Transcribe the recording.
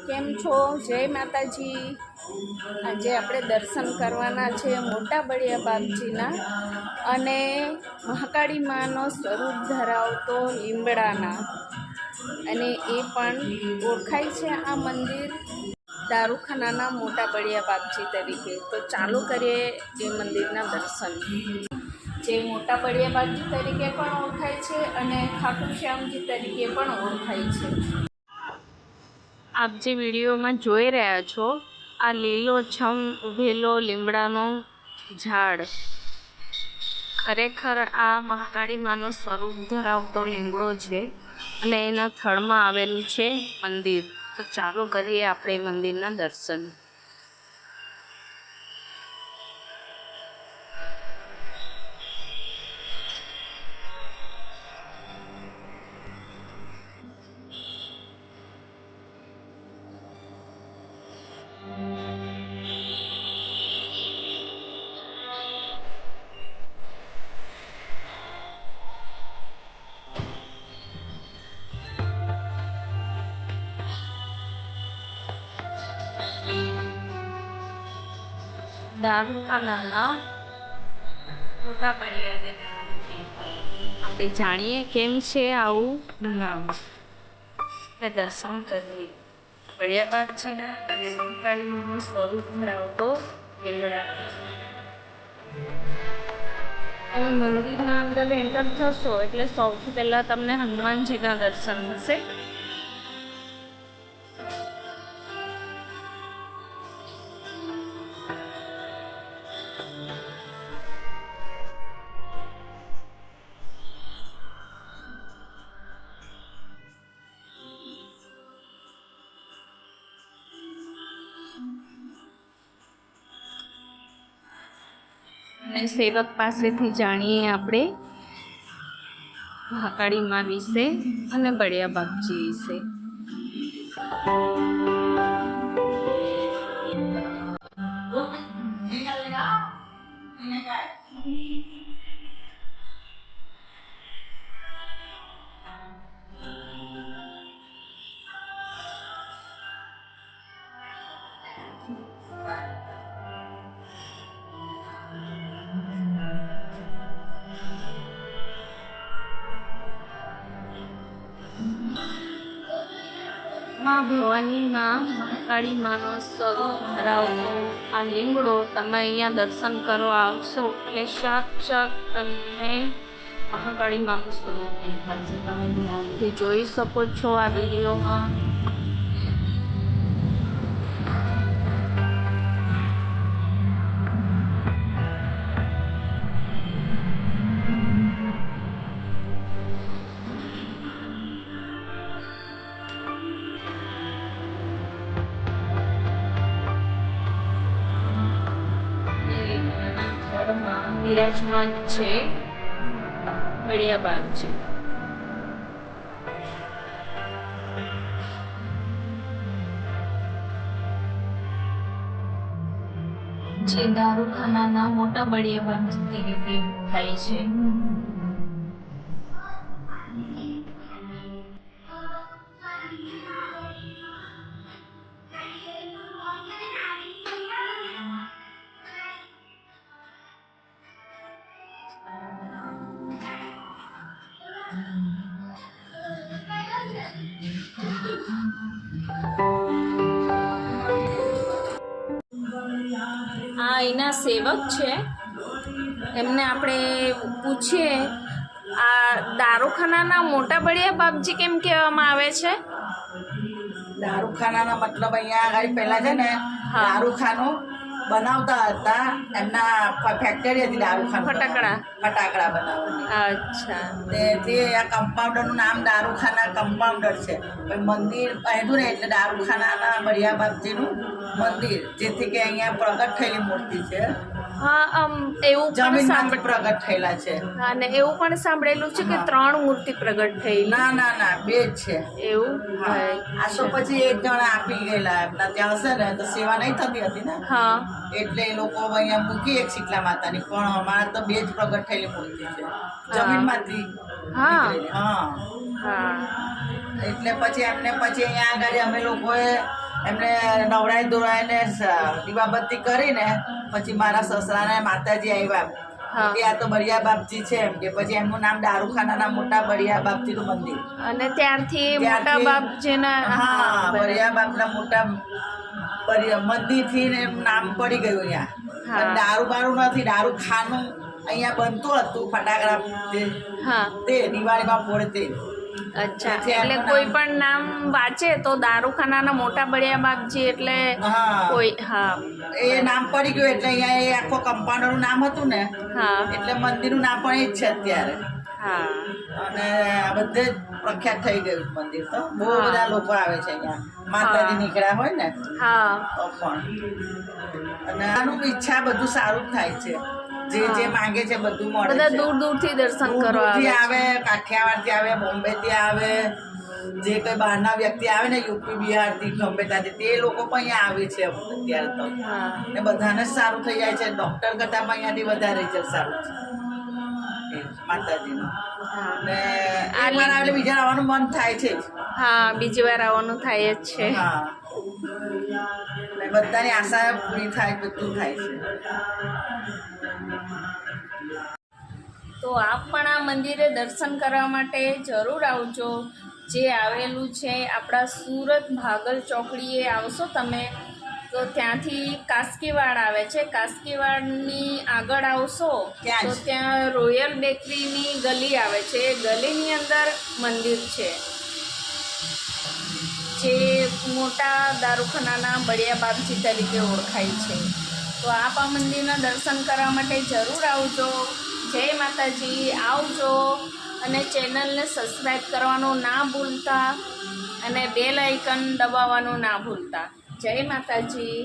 કેમ છો? જય માતાજી। આજે આપણે દર્શન કરવાના છે મોટા બળિયા બાપજીના અને મહાકાળી માનો સ્વરૂપ ધરાવતો લીમડાના, અને એ પણ ઓળખાય છે આ મંદિર દારૂખાનાના મોટા બળિયા બાપજી તરીકે। તો ચાલુ કરીએ એ મંદિરના દર્શન, જે મોટા બળિયા બાપજી તરીકે પણ ઓળખાય છે અને ખાટુ શ્યામજી તરીકે પણ ઓળખાય છે। આપ જે વિડીયોમાં જોઈ રહ્યા છો આ લીલોછમ ઉભેલો લીમડાનો ઝાડ ખરેખર આ મહાકાળી માનું સ્વરૂપ ધરાવતો લીમડો છે અને એના થડમાં આવેલું છે મંદિર। તો ચાલો કરીએ આપણે મંદિરના દર્શન। દારૂખાનાના મોટા બળિયા આપણે જાણીએ કેમ છે આવું બનાવવું, દર્શન કરીએ બળિયા બાપજીના અને મહાકાળી માનું સ્વરૂપ ધરાવતો લીમડા। મંદિરના અંદર એન્ટર થશો એટલે સૌથી પહેલા તમને હનુમાનજીના દર્શન થશે। અને સેવક પાસેથી જાણીએ આપણે મહાકાળી મા વિશે અને બળિયા બાપજી વિશે। માં ભવાનીમાં મહાકાળી માનો સ્વરૂપ ધરાવતો આ લીમડો તમે અહીંયા દર્શન કરવા આવશો એટલે સાક્ષાત તમને મહાકાળી માનું સ્વરૂપ દેખાશે। તમે ધ્યાનથી જોઈ શકો છો આ વિડીયોમાં। વિરાજમાન છે બળિયા બાપજી। જે દારૂખાનાના મોટા બળિયા બાપજી તરીકે ઓળખાય છે। આ એના સેવક છે, એમને આપણે પૂછીએ આ દારૂખાનાના મોટા બળિયા બાપજી કેમ કહેવામાં આવે છે? દારૂખાનાનો મતલબ અહીંયા આગળ પહેલા છે ને દારૂખાનું બનાવતા હતા, એમના ફેક્ટરી હતી દારૂખાનું, ફટાકડા બનાવવાની। અચ્છા। તે આ કમ્પાઉન્ડરનું નામ દારૂખાના કમ્પાઉન્ડર છે। મંદિર બાંધ્યું ને એટલે દારૂખાનાના બળિયા બાપજીનું મંદિર, જેથી કે અહીંયા પ્રગટ થયેલી મૂર્તિ છે। હા, એવું જમીનમાંથી પ્રગટ થયેલા છે। અને એવું પણ સાંભળેલું છે કે 3 મૂર્તિ પ્રગટ થઈ। ના, 2 જ છે એવું। આ તો પછી એક જણા આપી ગયેલા, એમના ત્યાં હશે ને તો સેવા નહીં થતી હતી ને, હા, એટલે એ લોકો અહીંયા મૂકી એક શીતલા માતાની, પણ અમારા તો 2 જ પ્રગટ થયેલી મૂર્તિ છે જમીનમાંથી। હા, હા, એટલે પછી એમને પછી અહીંયા આગળ અમે લોકોએ એમને નવરાય ધોરાઈને દીવાબત્તી કરીને પછી મારા સસરાને માતાજી આવ્યા હા. કે આ તો બળિયા બાપજી છે એમ કે પછી એમનું નામ દારૂખાનાના મોટા બળિયા બાપજીનું મંદિર. અને ત્યારથી મોટા ત્યારથી- બાપજીના હા બરાબર. બળિયા બાપના મોટા મંદિરથી ને એમ નામ પડી ગયું અહીંયા. હા. પણ દારૂ બારૂ નથી, દારૂખાનું અહીંયા બનતું હતું ફટાકડા જે હા તે દિવાળીમાં ફોડે તે. અચ્છા, તેથી એટલે એમનું કોઈ નામ- પણ નામ વાંચે તો દારૂખાનાના મોટા બળિયા બાપજી એટલે હા કોઈ હા એ નામ પડી ગયું એટલે અહીંયા એ આખો કમ્પાઉન્ડરનું નામ હતું ને હા એટલે મંદિરનું નામ પણ એ જ છે અત્યારે. હા અને આ બધે જ પ્રખ્યાત થઈ ગયું મંદિર તો બહુ હા. બધા લોકો આવે છે અહીંયા માતાજી નીકળ્યા હોય ને હા તો પણ. અને આનું ઈચ્છા બધું સારું જ થાય છે, જે જે માંગે છે બધું મળે બધા છે. દૂર દૂરથી દર્શન કરવા દૂરથી આવે આવે, કાઠિયાવાડથી આવે, બોમ્બેથી આવે, જે કોઈ બહારના વ્યક્તિ આવે ને યુપી બિહારથી ગમે ત્યાંથી તે લોકો પણ અહીંયા આવે છે અત્યારે તો. હા ને બધાને જ સારું થઈ જાય છે, ડૉક્ટર કરતાં પણ અહીંયાથી વધારે રિઝલ્ટ સારું છે એ માતાજીનું. હા ને આ એક વાર આવે એટલે બીજા આવવાનું મન થાય છે જ. હા બીજી વાર આવવાનું થાય જ છે. હા ને બધાની આશા પૂરી થાય, બધું થાય છે. તો આપ પણ આ મંદિરે દર્શન કરવા માટે જરૂર આવજો. જે આવેલું છે આપણા સુરત ભાગલ ચોકડીએ આવશો તમે તો ત્યાંથી કાસ્કીવાડ આવે છે. કાસ્કીવાડની આગળ આવશો ત્યાં જ. તો ત્યાં રોયલ બેકરીની ગલી આવે છે. એ ગલીની અંદર મંદિર છે જે મોટા દારૂખાનાના બળિયા બાપજી તરીકે ઓળખાય છે. તો આપ આ મંદિરના દર્શન કરવા માટે જરૂર આવજો. જય માતાજી, આવજો. અને ચેનલને સબસ્ક્રાઈબ કરવાનું ના ભૂલતા અને બેલ આઇકન દબાવવાનું ના ભૂલતા. જય માતાજી.